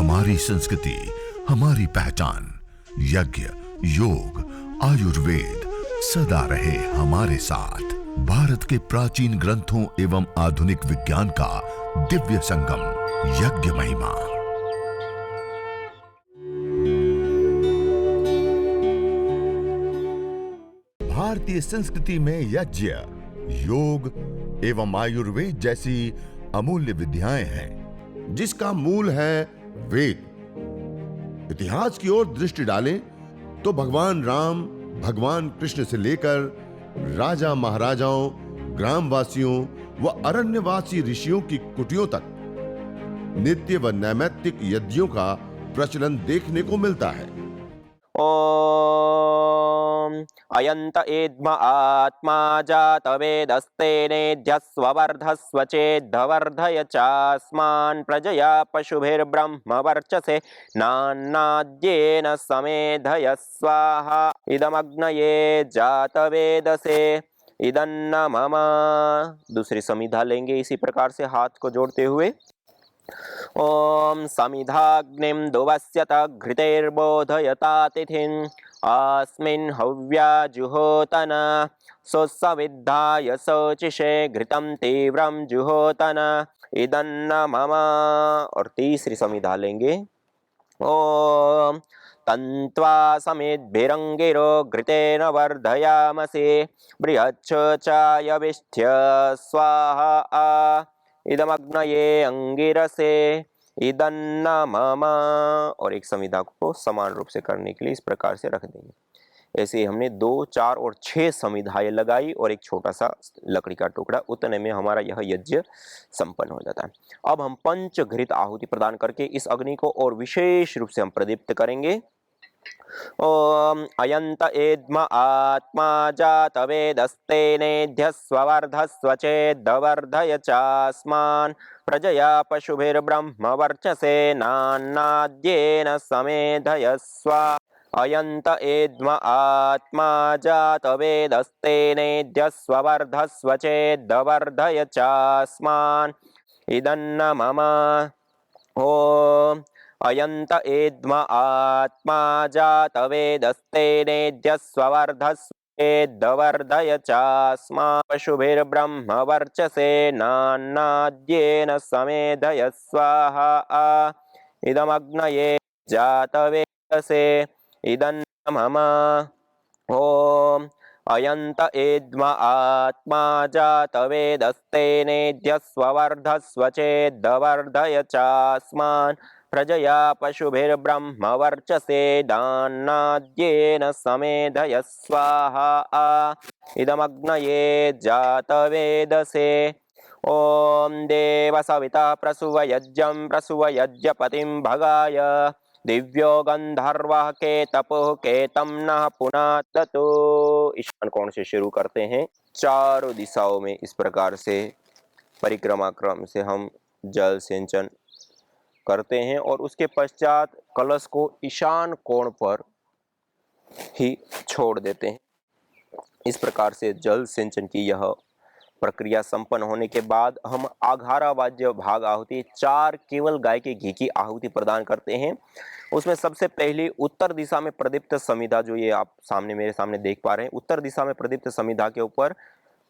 हमारी संस्कृति, हमारी पहचान। यज्ञ, योग, आयुर्वेद सदा रहे हमारे साथ। भारत के प्राचीन ग्रंथों एवं आधुनिक विज्ञान का दिव्य संगम, यज्ञ महिमा। भारतीय संस्कृति में यज्ञ, योग एवं आयुर्वेद जैसी अमूल्य विद्याएं हैं, जिसका मूल है वेद। इतिहास की ओर दृष्टि डालें तो भगवान राम, भगवान कृष्ण से लेकर राजा महाराजाओं, ग्रामवासियों व अरण्यवासी ऋषियों की कुटियों तक नित्य व नैमित्तिक यज्ञों का प्रचलन देखने को मिलता है। ओम अयंत एद्म आत्मा जात वेदस्तेनेध्यस्वर्धस्व चेद्धवर्धय चास्मान् प्रजया पशुभिर्ब्रह्म वर्चसे नान्नाद्येन समेधय स्वाहा इदमग्नये जात वेदसे इदन्न मम। दूसरी समिधा लेंगे इसी प्रकार से हाथ को जोड़ते हुए। ओम समिधाग्निं दुवस्यत घृतेर्बोधयता तिथिं अस्मिन् हव्या जुहोतन सुसविद्धाय शोचिषे घृतं तीव्रं जुहोतन इदन्न मम। और तीसरी समिधा लेंगे। ओम तन्त्वा समिद्भिरंगिरो घृतेन वर्धयामसि बृहच्छोचायविष्ठ्य स्वाहा इदमग्नये अंगिरसे इदन्न मम। और एक समिधा को समान रूप से करने के लिए इस प्रकार से रख देंगे। ऐसे हमने 2, 4 और 6 समिधाएं लगाई और एक छोटा सा लकड़ी का टुकड़ा, उतने में हमारा यह यज्ञ संपन्न हो जाता है। अब हम पंचघृत आहुति प्रदान करके इस अग्नि को और विशेष रूप से हम प्रदीप्त करेंगे। ओम अयंत एद्म आत्मा जात वेदस्तेनेध्यस्वर्धस्व चेद्धवर्धय चास्मान् प्रजया पशुभिर्ब्रह्म वर्चसे नान्नाद्येन समेधय स्वाहा अयंत एद्म आत्मा जात वेदस्तेनेध्यस्वर्धस्व चेद्धवर्धय चास्मान् इदन्न मम। ओम अयंत एद्म आत्मा जात वेदस्तेनेध्यस्वर्धस्व चेद्धवर्धय चास्मान् पशुभिर्ब्रह्म वर्चसे नान्नाद्येन समेधय स्वाहा इदमग्नये जात वेदसे इदन्न मम। ओम अयंत एद्म आत्मा जात वेदस्तेनेध्यस्वर्धस्व चेद्धवर्धय चास्मान् प्रजया पशुभिर्ब्रह्म वर्चसे नान्नाद्येन समेधय स्वाहा इदमग्नये जात वेदसे। ओम देव सविता प्रसुव यज्ञं प्रसुव यज्ञपतिं भगाय दिव्यो गंधर्वः के तपोः केतं नः पुनाततो। ईशान कोण से शुरू करते हैं। चारों दिशाओं में इस प्रकार से परिक्रमा क्रम से हम जल सिंचन करते हैं और उसके पश्चात कलश को ईशान कोण पर ही छोड़ देते हैं। इस प्रकार से जल सिंचन की यह प्रक्रिया संपन्न होने के बाद हम आघारा वाद्य भाग आहुति 4 केवल गाय के घी की आहुति प्रदान करते हैं। उसमें सबसे पहली उत्तर दिशा में प्रदीप्त समिधा, जो ये आप सामने मेरे सामने देख पा रहे हैं, उत्तर दिशा में प्रदीप्त समिधा के ऊपर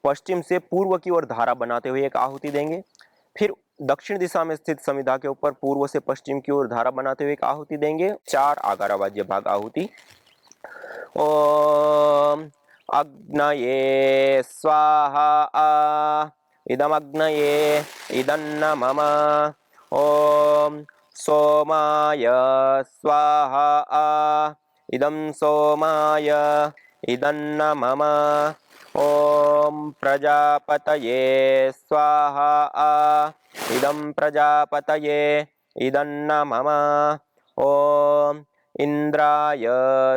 पश्चिम से पूर्व की ओर धारा बनाते हुए एक आहुति देंगे। फिर दक्षिण दिशा में स्थित समिधा के ऊपर पूर्व से पश्चिम की ओर धारा बनाते हुए एक आहुति देंगे। 4 आघारा वाद्य भाग आहुति। ओम अग्नये स्वाहा इदमग्नये इदन्न मम। ओम सोमाय स्वाहा इदं सोमाय इदन्न मम। ओम प्रजापतये स्वाहा इदं प्रजापतये इदन्न मम। ओम इंद्राय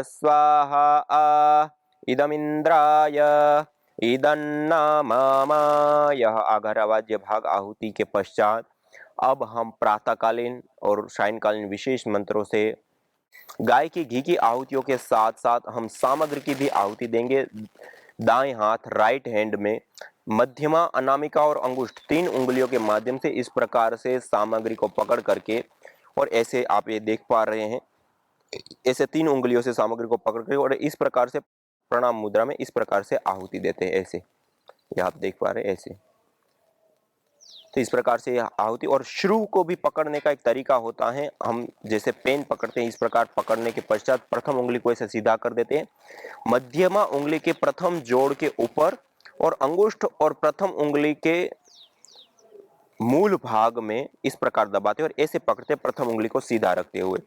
स्वाहा इदमिंद्राय इदन्न मम। यह आघारा वाद्य भाग आहुति के पश्चात अब हम प्रातःकालीन और सायंकालीन विशेष मंत्रों से गाय की घी की आहुतियों के साथ साथ हम सामग्री की भी आहुति देंगे। दाएं हाथ राइट हैंड में मध्यमा, अनामिका और अंगुष्ठ 3 उंगलियों के माध्यम से इस प्रकार से सामग्री को पकड़ करके और ऐसे आप ये देख पा रहे हैं, ऐसे 3 उंगलियों से सामग्री को पकड़ कर और इस प्रकार से प्रणाम मुद्रा में इस प्रकार से आहुति देते हैं। ऐसे ये आप देख पा रहे हैं ऐसे। तो इस प्रकार से आहुति, और श्रु को भी पकड़ने का एक तरीका होता है। हम जैसे पेन पकड़ते हैं, इस प्रकार पकड़ने के पश्चात प्रथम उंगली को ऐसे सीधा कर देते हैं, मध्यमा उंगली के प्रथम जोड़ के ऊपर और अंगुष्ठ और प्रथम उंगली के मूल भाग में इस प्रकार दबाते हैं और ऐसे पकड़ते प्रथम उंगली को सीधा रखते हुए।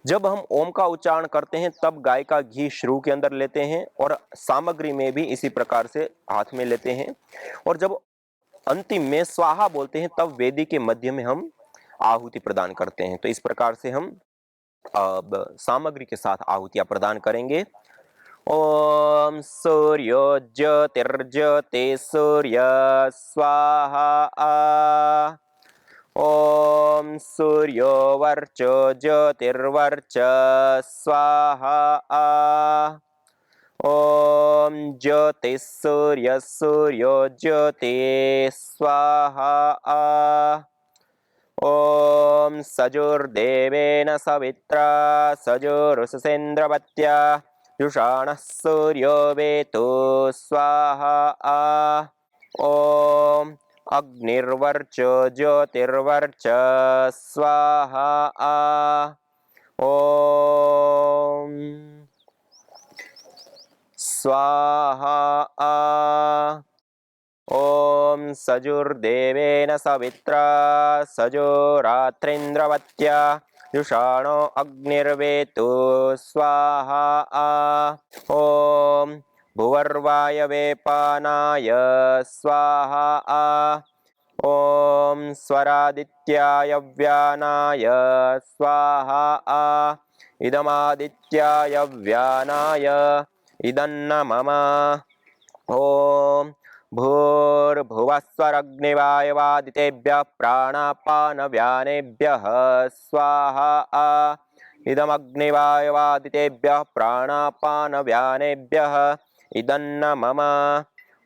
जब हम ओम का उच्चारण करते हैं तब गाय का घी श्रु के अंदर लेते हैं और सामग्री में भी इसी प्रकार से हाथ में लेते हैं, और जब अंतिम में स्वाहा बोलते हैं तब वेदी के मध्य में हम आहुति प्रदान करते हैं। तो इस प्रकार से हम अब सामग्री के साथ आहुतियां प्रदान करेंगे। ओम सूर्यो ज्योतिर्ज्योति सूर्य स्वाहा आ। ओम सूर्यो वर्चो ज्योतिर्वर्च स्वाहा आ। ओम ज्योति सूर्य सूर्यो ज्योति स्वाहा आ। ओम सजुर्देवेन सवित्रा सजुरुसेन्द्रवत्या जुषाणः सूर्यो वेतो स्वाहा आ। ओम अग्निर्वर्चो ज्योतिर्वर्च स्वाहा आ। ओम स्वाहा आ। ओम सजुर्देवेन सवित्रा सजोरात्रिन्द्रवत्या जुषाणो अग्निर्वेतो स्वाहा आ। ओम भुवर्वायवे पानाय स्वाहा आ। ओम स्वरादित्याय व्यानाय स्वाहा आ। इदमादित्याय व्यानाय इदन्न मम। ओम भूर्भुवस्वरग्निवायवादितेभ्यः प्राणापानव्यानेभ्यः स्वाहा आ। इदमग्निवायवादितेभ्यः प्राणापानव्यानेभ्यः इदन्न मम।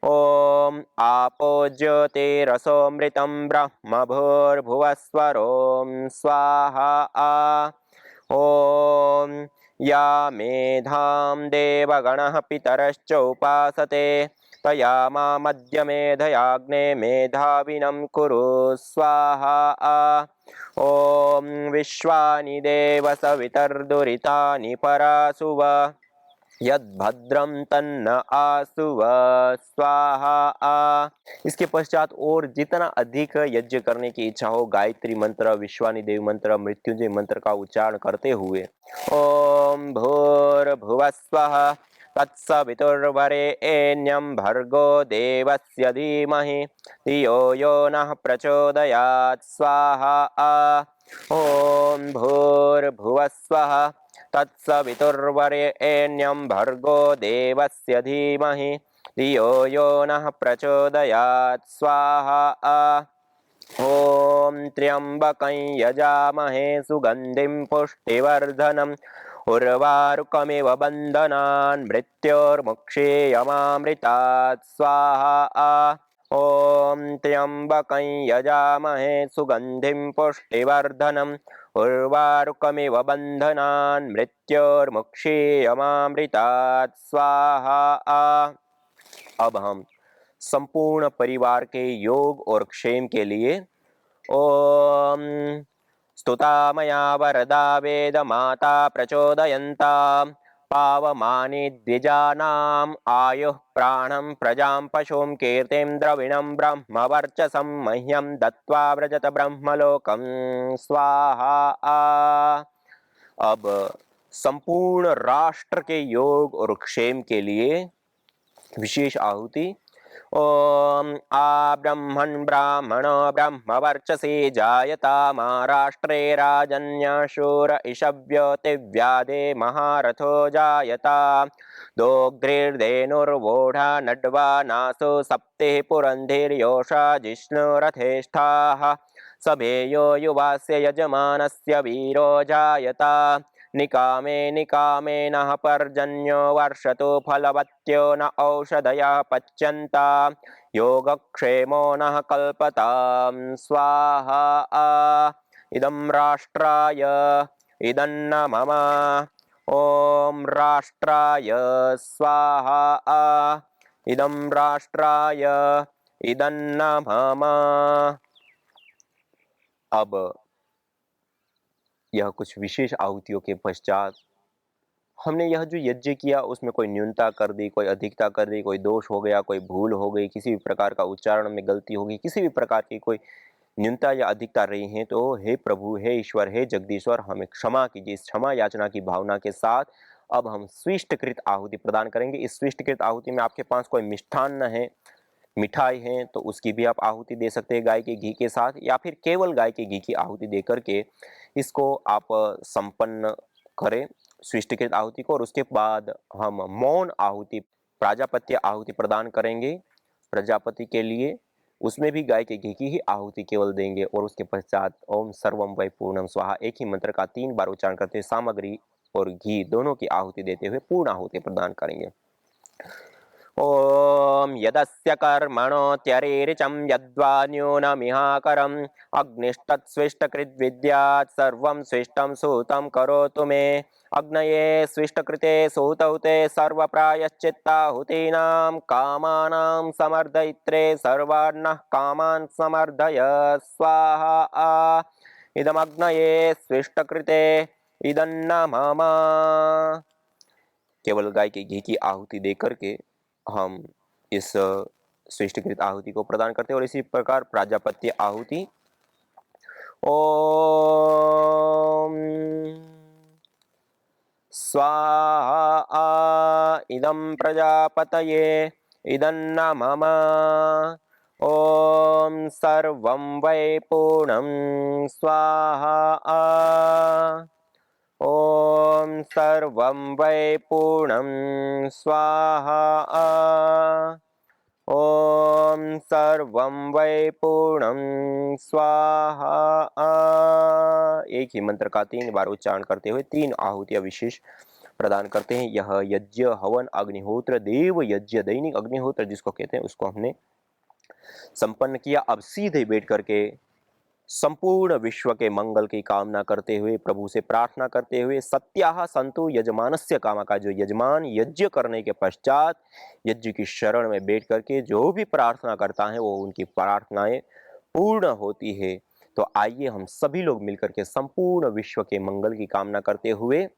ओम आपो ज्योतिरसोऽमृतं ब्रह्म भूर्भुवस्वरों स्वाहा आ। ओम या मेधां देवगणः पितरश्च उपासते तया मामद्य मेधयाग्ने मेधाविनं कुरु स्वाहा आ। ओम विश्वानि देव सवितर्दुरितानि परासुव यद्भद्रं तन्न आसुव स्वाहा आ। इसके पश्चात और जितना अधिक यज्ञ करने की इच्छा हो, गायत्री मंत्र, विश्वानि देवी मंत्र, मृत्युंजय मंत्र का उच्चारण करते हुए ओम भूर्भुवस्वः तत्सवितुर्वरेण्यं भर्गो देवस्य धीमहि धियो यो नः प्रचोदयात् स्वाहा आ। ओम भूर्भुवस्वः तत्सवितुर्वरेण्यं भर्गो देवस्य धीमहि धियो यो नः प्रचोदयात् स्वाहा आ। ओम त्र्यंबकं यजामहे सुगंधिं पुष्टिवर्धनम् उर्वारुकमिव बन्धनान् मृत्योर्मुक्षीयमामृतात् स्वाहा आ। ओम त्र्यंबकं यजामहे सुगंधिं पुष्टिवर्धनम् उर्वारुकमिव बन्धनान् मृत्योर्मुक्षीयमामृतात् स्वाहा आ। अब हम संपूर्ण परिवार के योग और क्षेम के लिए ओम स्तुता मया वरदा वेद माता प्रचोदयन्ताम् पावमानि द्विजानाम् आयुः प्राणं प्रजां पशुं कीर्तिं द्रविणं ब्रह्मवर्चसं मह्यं दत्त्वा व्रजत ब्रह्मलोकं स्वाहा आ। अब संपूर्ण राष्ट्र के योग और क्षेम के लिए विशेष आहुति। ओम आ ब्रह्मन् ब्राह्मणो ब्रह्मवर्चसे जायता महाराष्ट्रे राजन्यशूर इषव्योतिव्याधे महारथो जायता दोग्ध्रिर्धेनुर्वोढा नड्वा नासो सप्तिः पुरन्धिर्योषा जिष्णुरथेष्ठाः सभेयो युवास्य यजमानस्य वीरो जायता निकामे निकामे नः पर्जन्यो वर्षतो फलवत्यो न औषधयः पच्यन्ता योगक्षेमो नः कल्पतां स्वाहा आ। इदं राष्ट्राय इदन्न मम ॐ राष्ट्राय स्वाहा इदं राष्ट्राय इदन्न मम। अब यह कुछ विशेष आहुतियों के पश्चात हमने यह जो यज्ञ किया उसमें कोई न्यूनता कर दी, कोई अधिकता कर दी, कोई दोष हो गया, कोई भूल हो गई, किसी भी प्रकार का उच्चारण में गलती हो गई, किसी भी प्रकार की कोई न्यूनता या अधिकता रही है, तो हे प्रभु, हे ईश्वर, हे जगदीश्वर, हमें क्षमा कीजिए। इस क्षमा याचना की भावना के साथ अब हम स्विष्टकृत आहुति प्रदान करेंगे। इस स्विष्टकृत आहुति में आपके पास कोई मिष्ठान्न है, मिठाई है, तो उसकी भी आप आहुति दे सकते हैं गाय के घी के साथ, या फिर केवल गाय के घी की आहुति दे करके इसको आप संपन्न करें स्विष्टकृत आहुति को। और उसके बाद हम मौन आहुति, प्राजापत्य आहुति प्रदान करेंगे प्रजापति के लिए, उसमें भी गाय के घी की ही आहुति केवल देंगे। और उसके पश्चात ओम सर्वम वै पूर्णम स्वाहा एक ही मंत्र का 3 बार उच्चारण करते हुए सामग्री और घी दोनों की आहुति देते हुए पूर्ण आहुति प्रदान करेंगे। ॐ यदस्य कर्मणोत्यरेरिचं यद्वा न्यूनमिहाकरम् अग्निस्तत्स्विष्टकृद्विद्यात् सर्वं स्विष्टं सूतं करोतु मे। अग्नये स्विष्टकृते सूतौते सर्वप्रायश्चित्ताहुतीनां कामानां समर्दयित्रे सर्वान्नः कामान् समर्दय स्वाहा इदमग्नये स्विष्टकृते इदन्न मम। केवल गाय के घी की आहुति दे करके हम इस स्विष्टकृत आहुति को प्रदान करते हैं। और इसी प्रकार प्राजापत्य आहुति ओम स्वाहा इदं प्रजापतये इदन्न मम ओम सर्वं वै पूर्णं स्वाहा ओम सर्वं वै पूर्णं स्वाहा ओम सर्वं वै पूर्णं स्वाहा। एक ही मंत्र का 3 बार उच्चारण करते हुए 3 आहुतियां विशेष प्रदान करते हैं। यह यज्ञ, हवन, अग्निहोत्र, देव यज्ञ, दैनिक अग्निहोत्र जिसको कहते हैं, उसको हमने संपन्न किया। अब सीधे बैठ करके संपूर्ण विश्व के मंगल की कामना करते हुए, प्रभु से प्रार्थना करते हुए, सत्याः सन्तु यजमानस्य कामा का जो यजमान यज्ञ करने के पश्चात यज्ञ की शरण में बैठ करके जो भी प्रार्थना करता है वो उनकी प्रार्थनाएं पूर्ण होती है। तो आइए हम सभी लोग मिलकर के संपूर्ण विश्व के मंगल की कामना करते हुए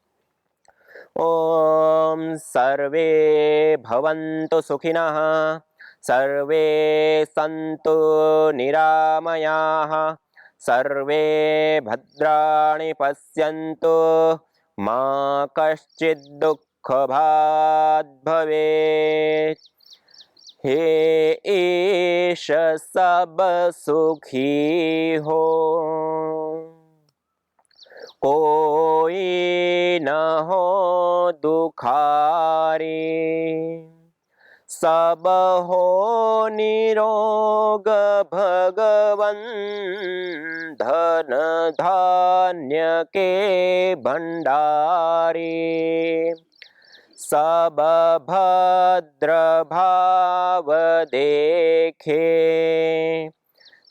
ओम सर्वे भवन्तु सुखिनः सर्वे सन्तु निरामयाः सर्वे भद्राणि पश्यन्तु मा कश्चित् दुःखभाग् भवेत्। हे ईश सब सुखी हो, कोई न हो दुखारी, सब हो निरोग भगवन धन धान्य के भंडारी। सब भद्र भाव देखे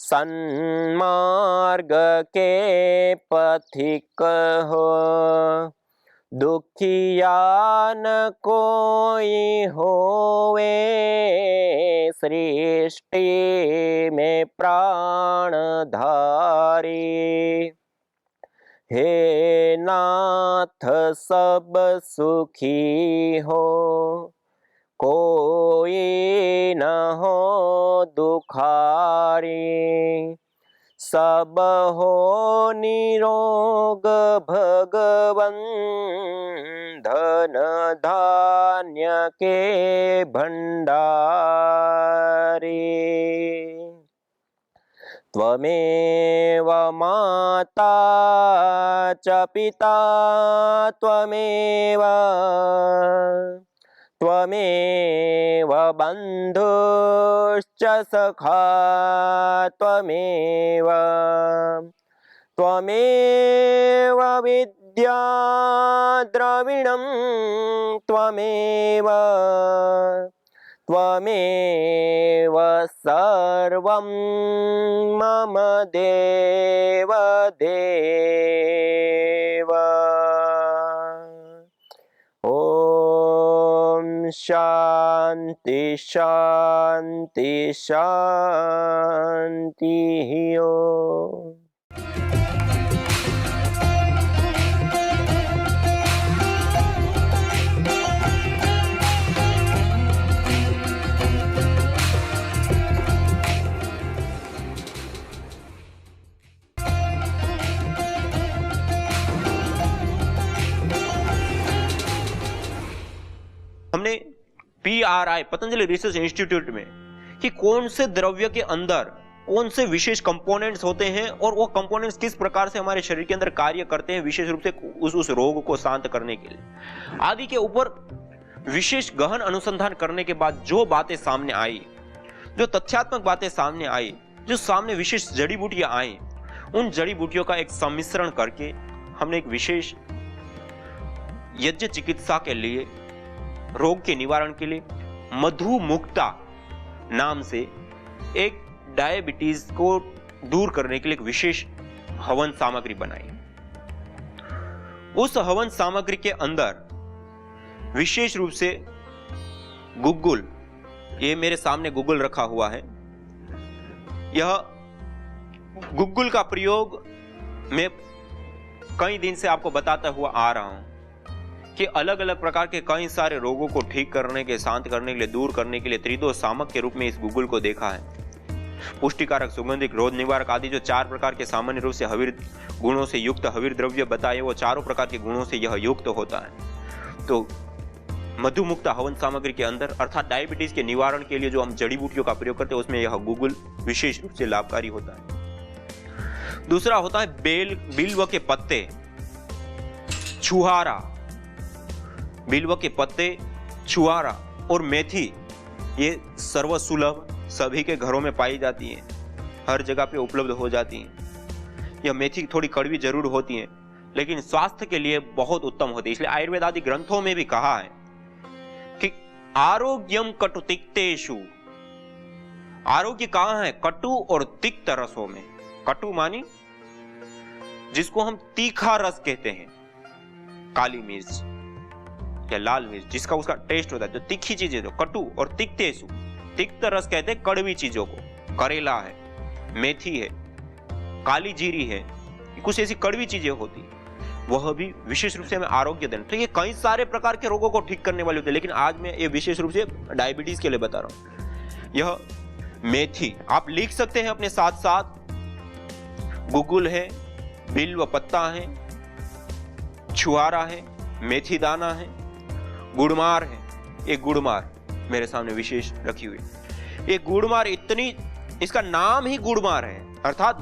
सन्मार्ग के पथिक हो, दुखिया न कोई होवे सृष्टि में प्राणधारी। हे नाथ सब सुखी हो, कोई न हो दुखारी, सब हो निरोग भगवन धन धान्य के भंडारी। त्वमेव माता च पिता त्वमेव त्वमेव बन्धुश्च सखा त्वमेव त्वमेव विद्या द्रविणं त्वमेव त्वमेव सर्वं मम देव देव। ॐ शान्ति शान्ति शान्तिः। ओम्। हमने PRI पतंजलि रिसर्च इंस्टीट्यूट में कि कौन से द्रव्य के अंदर कौन से विशेष कंपोनेंट्स होते हैं और वो कंपोनेंट्स किस प्रकार से हमारे शरीर के अंदर कार्य करते हैं, विशेष रूप से उस रोग को शांत करने के लिए आदि के ऊपर विशेष गहन अनुसंधान करने के बाद जो बातें सामने आई, जो तथ्यात्मक बातें सामने आई, जो सामने विशेष जड़ी बूटियां आई, उन जड़ी बूटियों का एक सम्मिश्रण करके हमने एक विशेष यज्ञ चिकित्सा के लिए, रोग के निवारण के लिए मधु मुक्ता नाम से एक डायबिटीज को दूर करने के लिए एक विशेष हवन सामग्री बनाई। उस हवन सामग्री के अंदर विशेष रूप से गुग्गुल, ये मेरे सामने गुग्गुल रखा हुआ है, यह गुग्गुल का प्रयोग मैं कई दिन से आपको बताता हुआ आ रहा हूं कि अलग अलग प्रकार के कई सारे रोगों को ठीक करने के, शांत करने के लिए, दूर करने के लिए त्रिदोष सामक के रूप में इस गुग्गुल को देखा है। पुष्टिकारक, सुगंधिक, रोग निवारक आदि जो 4 प्रकार के सामान्य रूप से हवीर गुणों से युक्त हवीर द्रव्य बताए, वो चारों प्रकार के गुणों से यह युक्त होता है। तो मधुमुक्ता हवन सामग्री के अंदर अर्थात डायबिटीज के निवारण के लिए जो हम जड़ी बूटियों का प्रयोग करते हैं, उसमें यह गुग्गुल विशेष रूप से लाभकारी होता है। दूसरा होता है बिल्व के पत्ते, छुहारा, बिल्व के पत्ते, छुहारा और मेथी, ये सर्वसुलभ सभी के घरों में पाई जाती हैं, हर जगह पे उपलब्ध हो जाती हैं। यह मेथी थोड़ी कड़वी जरूर होती है लेकिन स्वास्थ्य के लिए बहुत उत्तम होती है। इसलिए आयुर्वेद आदि ग्रंथों में भी कहा है कि आरोग्यम कटु तिक्तेषु, आरोग्य कहां है? कटु और तिक्त रसों में। कटु मानी जिसको हम तीखा रस कहते हैं, काली मिर्च या लाल मिर्च, जिसका उसका टेस्ट होता है, जो तीखी चीजें, जो कटु, और तिक्तेषु, तिक्त रस कहते हैं कड़वी चीजों को। करेला है, मेथी है, काली जीरी है, कुछ ऐसी कड़वी चीजें होती, वह भी विशेष रूप से हमें आरोग्य देना। तो ये कई सारे प्रकार के रोगों को ठीक करने वाले होते हैं, लेकिन आज मैं ये विशेष रूप से डायबिटीज के लिए बता रहा हूं। यह मेथी आप लिख सकते हैं अपने साथ साथ, गुग्गुल है, बिल्व पत्ता है, छुहारा है, मेथी दाना है, गुड़मार है। एक गुड़मार मेरे सामने विशेष रखी हुई, ये गुड़मार इतनी, इसका नाम ही गुड़मार है, अर्थात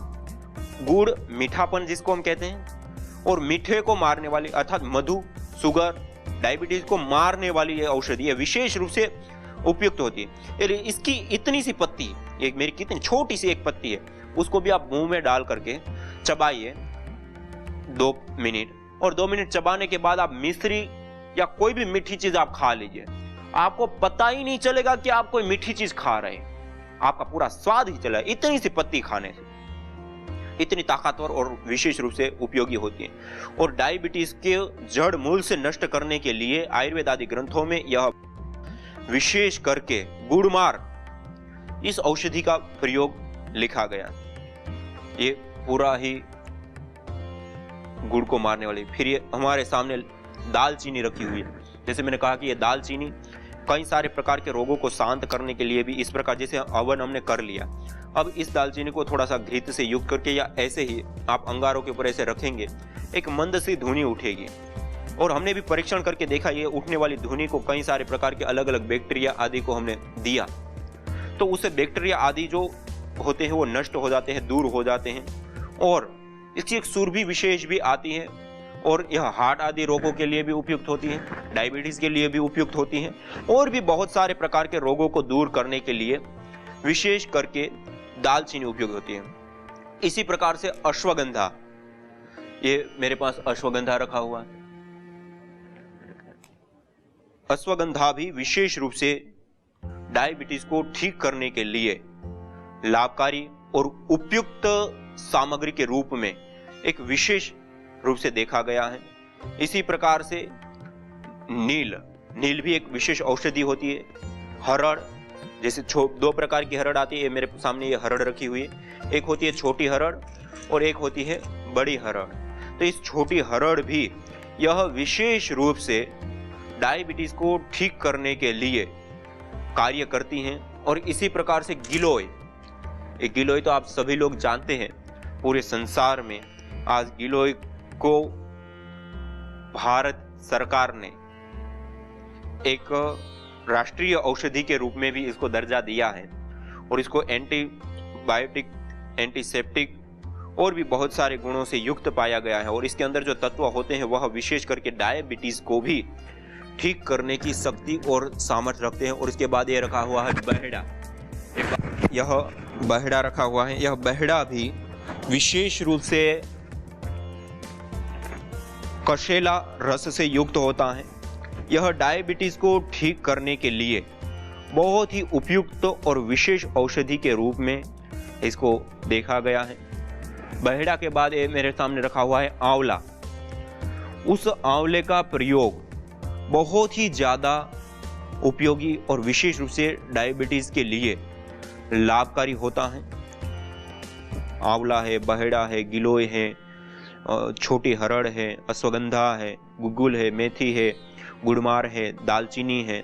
गुड़ मीठापन जिसको हम कहते हैं, और मीठे को मारने वाली अर्थात मधु, शुगर, डायबिटीज को मारने वाली ये औषधि विशेष रूप से उपयुक्त होती है। इसकी इतनी सी पत्ती, एक मेरी कितनी छोटी सी एक पत्ती है, उसको भी आप मुंह में डाल करके चबाइए 2 मिनट, और 2 मिनट चबाने के बाद आप मिश्री या कोई भी मीठी चीज आप खा लीजिए, आपको पता ही नहीं चलेगा कि आप कोई मीठी चीज खा रहे हैं, आपका पूरा स्वाद ही चला। इतनी सी पत्ती खाने से इतनी ताकतवर और विशेष रूप से उपयोगी होती है। और डायबिटीज के जड़ मूल से नष्ट करने के लिए आयुर्वेद आदि ग्रंथों में यह विशेष करके गुड़मार इस औषधि का प्रयोग लिखा गया। ये पूरा ही गुड़ को मारने वाली। फिर ये हमारे सामने दालचीनी रखी हुई है। जैसे मैंने कहा कि ये दालचीनी कई सारे प्रकार के रोगों को शांत करने के लिए भी इस प्रकार, जैसे हवन हमने कर लिया, अब इस दालचीनी को थोड़ा सा घृत से युक्त करके या ऐसे ही आप अंगारों के ऊपर ऐसे रखेंगे, एक मंद सी धुनी उठेगी। और हमने भी परीक्षण करके देखा, ये उठने वाली धुनी को कई सारे प्रकार के अलग अलग बैक्टीरिया आदि को हमने दिया, तो उससे बैक्टीरिया आदि जो होते हैं वो नष्ट हो जाते हैं, दूर हो जाते हैं। और इसकी एक सुरभि विशेष भी आती है, और यह हार्ट आदि रोगों के लिए भी उपयुक्त होती है, डायबिटीज के लिए भी उपयुक्त होती है, और भी बहुत सारे प्रकार के रोगों को दूर करने के लिए विशेष करके दालचीनी उपयोग होती है। इसी प्रकार से अश्वगंधा, ये मेरे पास अश्वगंधा रखा हुआ है। अश्वगंधा भी विशेष रूप से डायबिटीज को ठीक करने के लिए लाभकारी और उपयुक्त सामग्री के रूप में एक विशेष रूप से देखा गया है। इसी प्रकार से नील भी एक विशेष औषधि होती है। हरड़, जैसे दो प्रकार की हरड़ आती है, मेरे सामने ये हरड़ रखी हुई है, एक होती है छोटी हरड़ और एक होती है बड़ी हरड़। तो इस छोटी हरड़ भी यह विशेष रूप से डायबिटीज को ठीक करने के लिए कार्य करती हैं। और इसी प्रकार से गिलोय तो आप सभी लोग जानते हैं, पूरे संसार में आज गिलोय को भारत सरकार ने एक राष्ट्रीय औषधि के रूप में भी इसको दर्जा दिया है और इसको एंटीबायोटिक, एंटीसेप्टिक और भी बहुत सारे गुणों से युक्त पाया गया है। और इसके अंदर जो तत्व होते हैं वह विशेष करके डायबिटीज को भी ठीक करने की शक्ति और सामर्थ्य रखते हैं। और इसके बाद ये रखा हुआ है बहेड़ा, यह बहेड़ा रखा हुआ है। यह बहेड़ा भी विशेष रूप से कशेला रस से युक्त होता है। यह डायबिटीज को ठीक करने के लिए बहुत ही उपयुक्त और विशेष औषधि के रूप में इसको देखा गया है। बहेड़ा के बाद ये मेरे सामने रखा हुआ है आंवला। उस आंवले का प्रयोग बहुत ही ज्यादा उपयोगी और विशेष रूप से डायबिटीज के लिए लाभकारी होता है। आंवला है, बहेड़ा है, गिलोय है, छोटी हरड़ है, अश्वगंधा है, गुग्गुल है, मेथी है, गुड़मार है, दालचीनी है।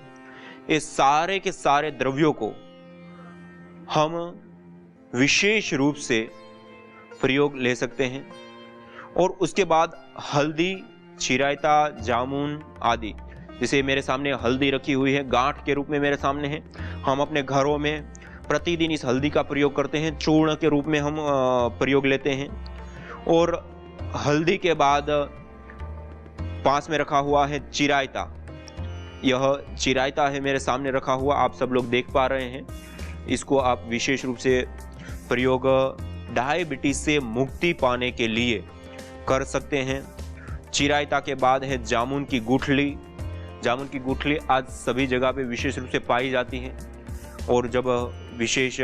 ये सारे के सारे द्रव्यों को हम विशेष रूप से प्रयोग ले सकते हैं। और उसके बाद हल्दी, चिरायता, जामुन आदि, जैसे मेरे सामने हल्दी रखी हुई है, गांठ के रूप में मेरे सामने है। हम अपने घरों में प्रतिदिन इस हल्दी का प्रयोग करते हैं, चूर्ण के रूप में हम प्रयोग लेते हैं। और हल्दी के बाद पास में रखा हुआ है चिरायता। यह चिरायता है मेरे सामने रखा हुआ, आप सब लोग देख पा रहे हैं। इसको आप विशेष रूप से प्रयोग डायबिटीज से मुक्ति पाने के लिए कर सकते हैं। चिरायता के बाद है जामुन की गुठली। जामुन की गुठली आज सभी जगह पे विशेष रूप से पाई जाती है। और जब विशेष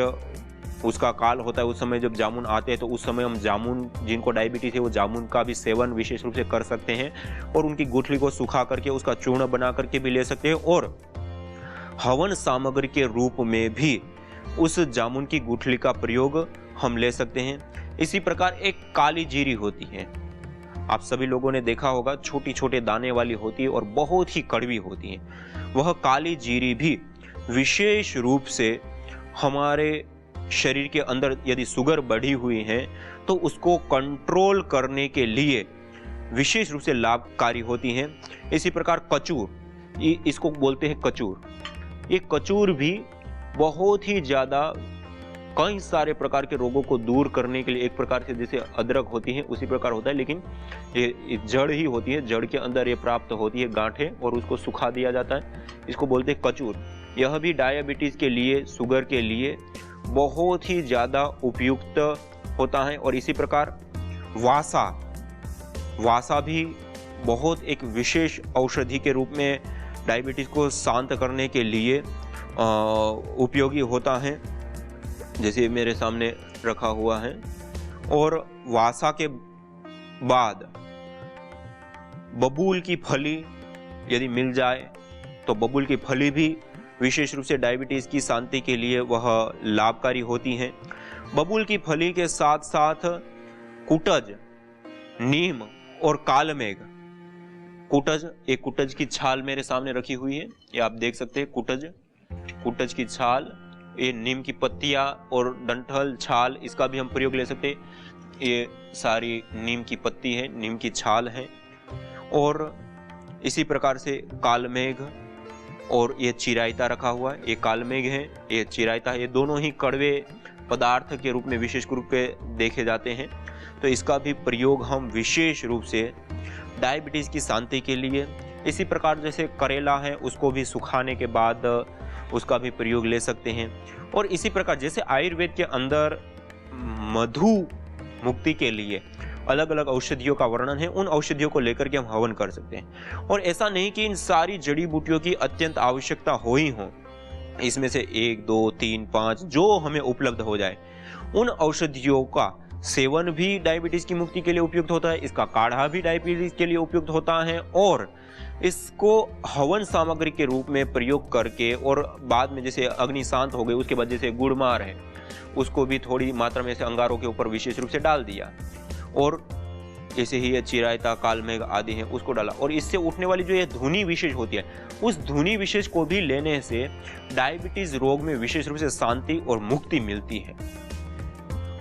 उसका काल होता है, उस समय जब जामुन आते हैं तो उस समय हम जामुन, जिनको डायबिटीज है वो जामुन का भी सेवन विशेष रूप से कर सकते हैं। और उनकी गुठली को सुखा करके उसका चूर्ण बना करके भी ले सकते हैं। और हवन सामग्री के रूप में भी उस जामुन की गुठली का प्रयोग हम ले सकते हैं। इसी प्रकार एक काली जीरी होती है, आप सभी लोगों ने देखा होगा, छोटी छोटे दाने वाली होती है और बहुत ही कड़वी होती है। वह काली जीरी भी विशेष रूप से हमारे शरीर के अंदर यदि शुगर बढ़ी हुई है तो उसको कंट्रोल करने के लिए विशेष रूप से लाभकारी होती हैं। इसी प्रकार कचूर, इसको बोलते हैं कचूर। ये कचूर भी बहुत ही ज़्यादा कई सारे प्रकार के रोगों को दूर करने के लिए, एक प्रकार से जैसे अदरक होती है उसी प्रकार होता है, लेकिन ये जड़ ही होती है, जड़ के अंदर ये प्राप्त होती है गांठें और उसको सुखा दिया जाता है। इसको बोलते हैं कचूर। यह भी डायबिटीज़ के लिए, शुगर के लिए बहुत ही ज़्यादा उपयुक्त होता है। और इसी प्रकार वासा भी बहुत एक विशेष औषधि के रूप में डायबिटीज़ को शांत करने के लिए उपयोगी होता है, जैसे मेरे सामने रखा हुआ है। और वासा के बाद बबूल की फली यदि मिल जाए तो बबूल की फली भी विशेष रूप से डायबिटीज़ की शांति के लिए वह लाभकारी होती हैं। बबूल की फली के साथ साथ कुटज, नीम और कालमेघ। एक कुटज की छाल मेरे सामने रखी हुई है, ये आप देख सकते हैं। कुटज की छाल, ये नीम की पत्तियां और डंठल, छाल, इसका भी हम प्रयोग ले सकते हैं। ये सारी नीम की पत्ती है, नीम की छाल है। और इसी प्रकार से कालमेघ और ये चिरायता रखा हुआ है। ये कालमेघ है, ये चिरायता है। ये दोनों ही कड़वे पदार्थ के रूप में विशेष रूप से देखे जाते हैं। तो इसका भी प्रयोग हम विशेष रूप से डायबिटीज़ की शांति के लिए, इसी प्रकार जैसे करेला है उसको भी सुखाने के बाद उसका भी प्रयोग ले सकते हैं। और इसी प्रकार जैसे आयुर्वेद के अंदर मधु मुक्ति के लिए अलग अलग औषधियों का वर्णन है, उन औषधियों को लेकर के हम हवन कर सकते हैं। और ऐसा नहीं कि इन सारी जड़ी बूटियों की अत्यंत आवश्यकता हो ही हो, इसमें से 1, 2, 3, 5 जो हमें उपलब्ध हो जाए, उन औषधियों का सेवन भी डायबिटीज की मुक्ति के लिए उपयुक्त होता है, इसका काढ़ा भी डायबिटीज के लिए उपयुक्त होता है, और इसको हवन सामग्री के रूप में प्रयोग करके, और बाद में जैसे अग्नि शांत हो गई उसके बाद जैसे गुड़मार है उसको भी थोड़ी मात्रा में से अंगारों के ऊपर विशेष रूप से डाल दिया, और जैसे ही ये चिरायता कालमेघ आदि है उसको डाला, और इससे उठने वाली जो ये धुनी विशेष होती है उस धुनी विशेष को भी लेने से डायबिटीज रोग में विशेष रूप से शांति और मुक्ति मिलती है।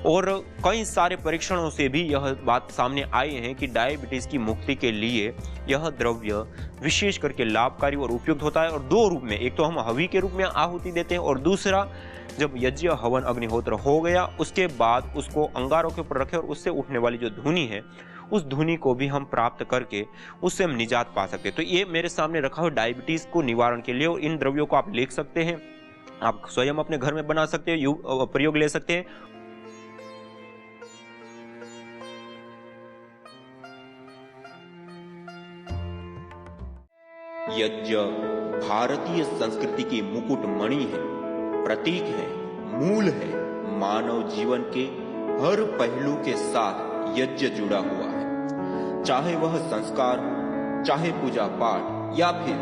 और कई सारे परीक्षणों से भी यह बात सामने आई है कि डायबिटीज की मुक्ति के लिए यह द्रव्य विशेष करके लाभकारी और उपयुक्त होता है, और दो रूप में, एक तो हम हवि के रूप में आहुति देते हैं, और दूसरा जब यज्ञ हवन अग्निहोत्र हो गया उसके बाद उसको अंगारों के ऊपर रखे और उससे उठने वाली जो धुनी है उस धुनी को भी हम प्राप्त करके उससे हम निजात पा सकते हैं। तो ये मेरे सामने रखा हुआ डायबिटीज को निवारण के लिए, और इन द्रव्यों को आप लिख सकते हैं, आप स्वयं अपने घर में बना सकते हैं, प्रयोग ले सकते हैं। यज्ञ भारतीय संस्कृति की मुकुट मणि है, प्रतीक है, मूल है। मानव जीवन के हर पहलू के साथ यज्ञ जुड़ा हुआ है, चाहे वह संस्कार, चाहे पूजा पाठ, या फिर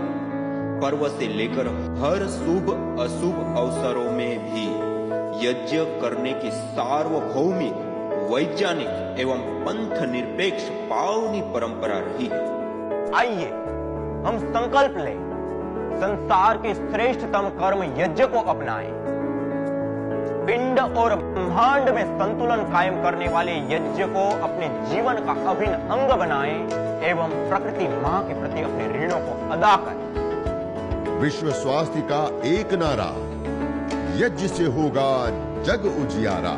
पर्व से लेकर हर शुभ अशुभ अवसरों में भी यज्ञ करने की सार्वभौमिक, वैज्ञानिक एवं पंथ निरपेक्ष पावनी परंपरा रही है। आइए हम संकल्प लें, संसार के श्रेष्ठतम कर्म यज्ञ को अपनाएं। पिंड और ब्रह्मांड में संतुलन कायम करने वाले यज्ञ को अपने जीवन का अभिन्न अंग बनाएं एवं प्रकृति मां के प्रति अपने ऋणों को अदा करें। विश्व स्वास्थ्य का एक नारा, यज्ञ से होगा जग उजियारा।